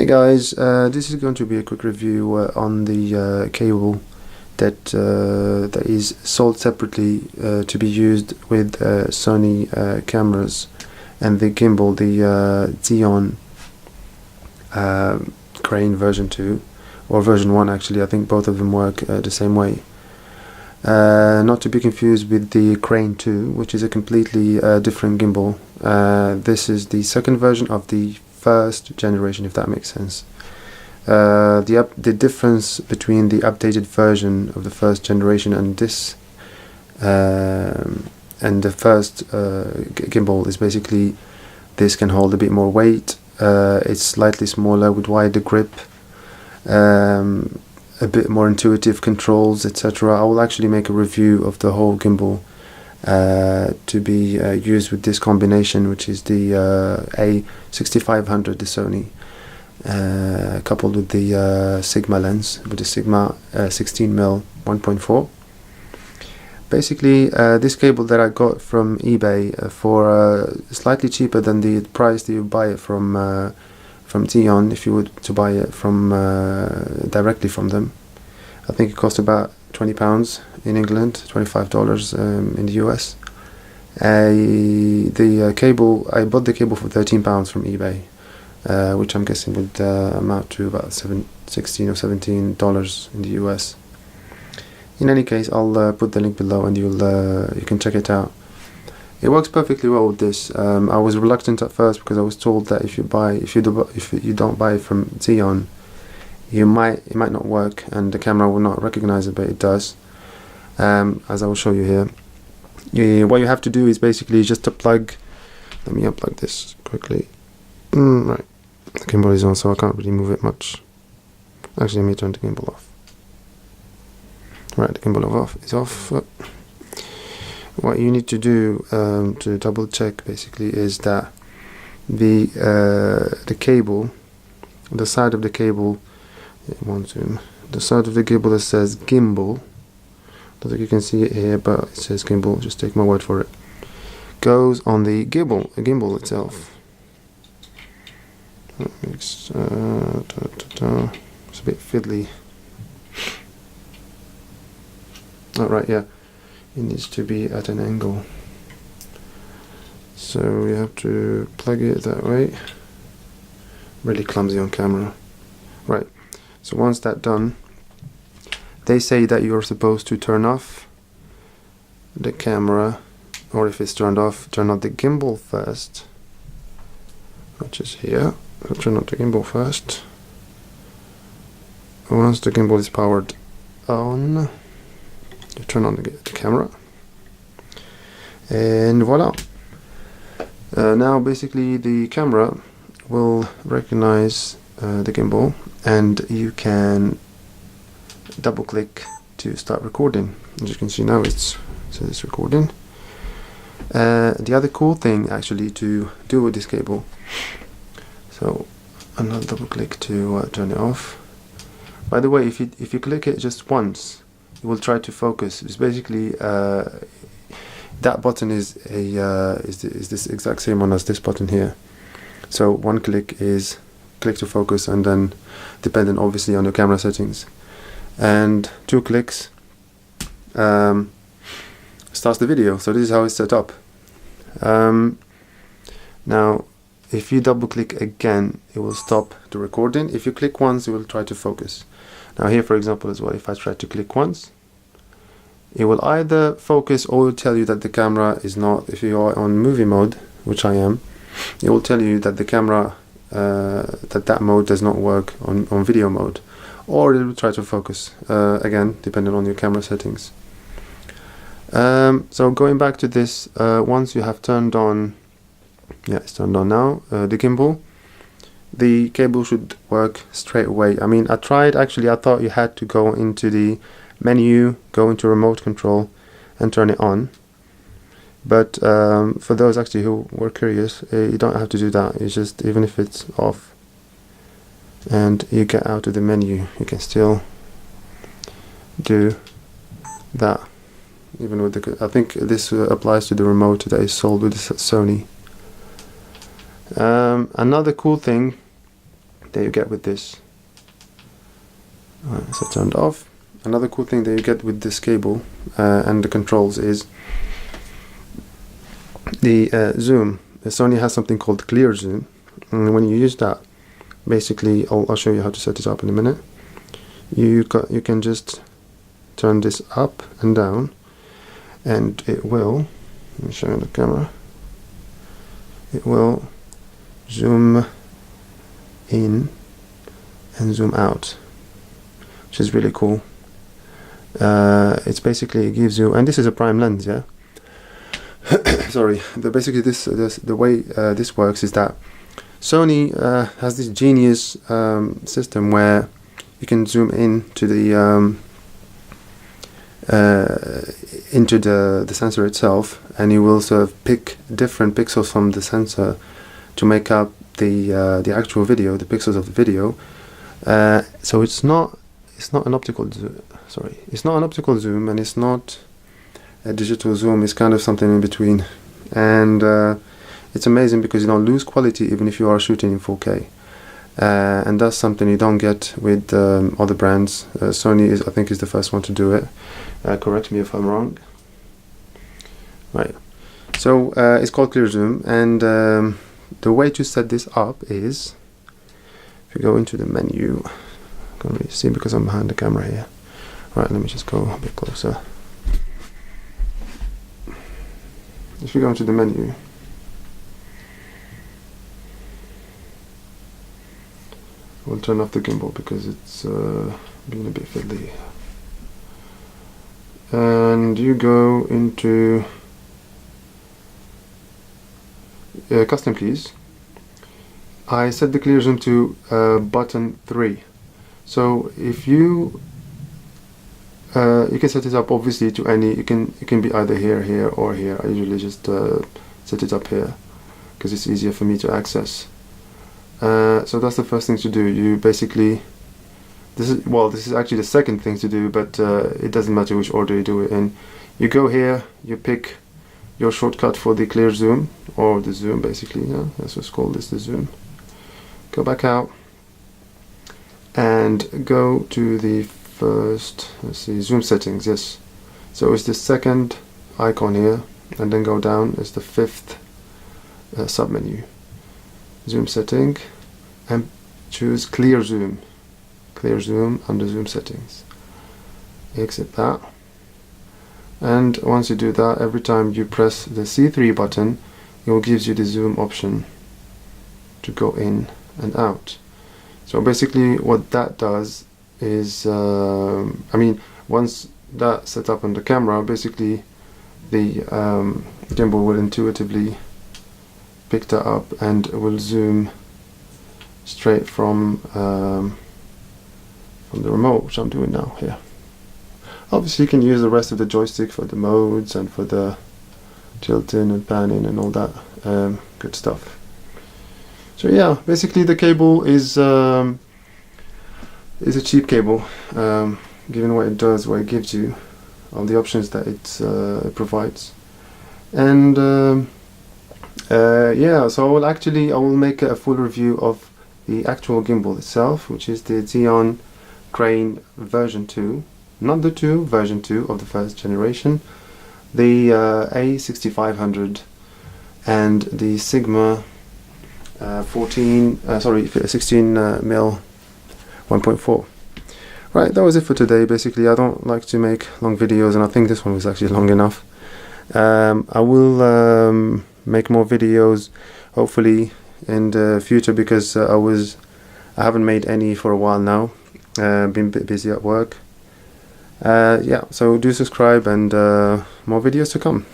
Hey guys, this is going to be a quick review on the cable that is sold separately to be used with Sony cameras and the gimbal, the Zhiyun Crane version 2 or version 1 actually. I think both of them work the same way. Not to be confused with the Crane 2, which is a completely different gimbal. This is the second version of the first generation, if that makes sense. The difference between the updated version of the first generation and this and the first gimbal is basically this can hold a bit more weight. It's slightly smaller with wider grip, a bit more intuitive controls, etc. I will actually make a review of the whole gimbal to be used with this combination, which is the A6500, the Sony, coupled with the Sigma lens, with the Sigma 16mm 1.4. Basically, this cable that I got from eBay for slightly cheaper than the price that you buy it from Zhiyun, if you would to buy it from directly from them. I think it cost about £20 in England, $25 in the US. The cable, I bought the cable for £13 from eBay, which I'm guessing would amount to about $16 or $17 in the US. In any case, I'll put the link below and you can check it out. It works perfectly well with this. I was reluctant at first because I was told that if you don't buy it from Zhiyun, it might not work and the camera will not recognize it, but it does. As I will show you here. What you have to do is basically just to plug. Let me unplug this quickly. Right, the gimbal is on, so I can't really move it much. Actually, let me turn the gimbal off. Right, the gimbal is off. What you need to do to double check basically is that the cable, the side of the cable, the side of the cable that says gimbal, I don't think you can see it here, but it says gimbal, just take my word for it, goes on the gimbal itself. It's a bit fiddly. Alright, yeah, it needs to be at an angle, so you have to plug it that way. Really clumsy on camera. Right, so once that's done, they say that you're supposed to turn off the camera, or if it's turned off, turn on the gimbal first, which is here. I'll turn on the gimbal first. Once the gimbal is powered on, you turn on the camera, and voila. Now basically the camera will recognize the gimbal, and you can double click to start recording. As you can see now, it says it's recording. The other cool thing actually to do with this cable, so another double click to turn it off. By the way, if you click it just once, it will try to focus. It's basically that button is this exact same one as this button here. So one click is click to focus, and then dependent obviously on your camera settings, and 2 clicks starts the video. So this is how it's set up. Now if you double click again, it will stop the recording. If you click once, it will try to focus. Now here, for example, as well, if I try to click once, it will either focus or it will tell you that the camera is not, if you are on movie mode, which I am, it will tell you that the camera, that mode does not work on video mode, or it will try to focus, again, depending on your camera settings. So going back to this, once you have turned on, yeah, it's turned on now, the gimbal, the cable should work straight away. I mean, I tried, actually, I thought you had to go into the menu, go into remote control and turn it on, but for those actually who were curious, you don't have to do that. It's just, even if it's off and you get out of the menu, you can still do that, even with the, I think this applies to the remote that is sold with Sony. Another cool thing that you get with this. Alright, so turned off. Another cool thing that you get with this cable and the controls is the zoom. Sony has something called clear zoom, and when you use that, basically, I'll show you how to set it up in a minute. You can just turn this up and down, and it will, let me show you on the camera, it will zoom in and zoom out, which is really cool. It's basically, it gives you, and this is a prime lens, yeah. Sorry. Basically, the way this works is that Sony has this genius system where you can zoom in to the into the sensor itself, and you will sort of pick different pixels from the sensor to make up the actual video, the pixels of the video. So it's not an optical zoom. Sorry, it's not an optical zoom, and it's not a digital zoom. It's kind of something in between, and it's amazing because you don't lose quality even if you are shooting in 4K, and that's something you don't get with other brands. Sony I think is the first one to do it. Correct me if I'm wrong. Right, so it's called clear zoom, and the way to set this up is, if you go into the menu, I can't really see because I'm behind the camera here. Right, let me just go a bit closer. If you go into the menu, we'll turn off the gimbal because it's being a bit fiddly. And you go into custom keys. I set the clear zoom to button 3. So if you can set it up obviously to any, it can be either here or here. I usually just set it up here because it's easier for me to access. So that's the first thing to do. You basically, this is actually the second thing to do, but it doesn't matter which order you do it in. You go here, you pick your shortcut for the clear zoom, or the zoom basically, yeah? Let's just call this the zoom. Go back out and go to the first, let's see, zoom settings, yes. So it's the second icon here, and then go down, it's the 5th submenu. Zoom setting, and choose clear zoom. Clear zoom under zoom settings. Exit that. And once you do that, every time you press the C3 button, it will give you the zoom option to go in and out. So basically what that does is, I mean, once that's set up on the camera, basically the gimbal will intuitively pick that up and will zoom straight from the remote, which I'm doing now here. Obviously you can use the rest of the joystick for the modes and for the tilting and panning and all that good stuff. So yeah, basically the cable is a cheap cable, given what it does, what it gives you, all the options that it provides. And yeah, so I will make a full review of the actual gimbal itself, which is the Zhiyun Crane version 2, not the 2, version 2 of the first generation, the A6500 and the Sigma 16 mil 1.4. Right, that was it for today. Basically, I don't like to make long videos, and I think this one was actually long enough. I will make more videos hopefully in the future, because I haven't made any for a while now. Been a bit busy at work. Yeah, so do subscribe, and more videos to come.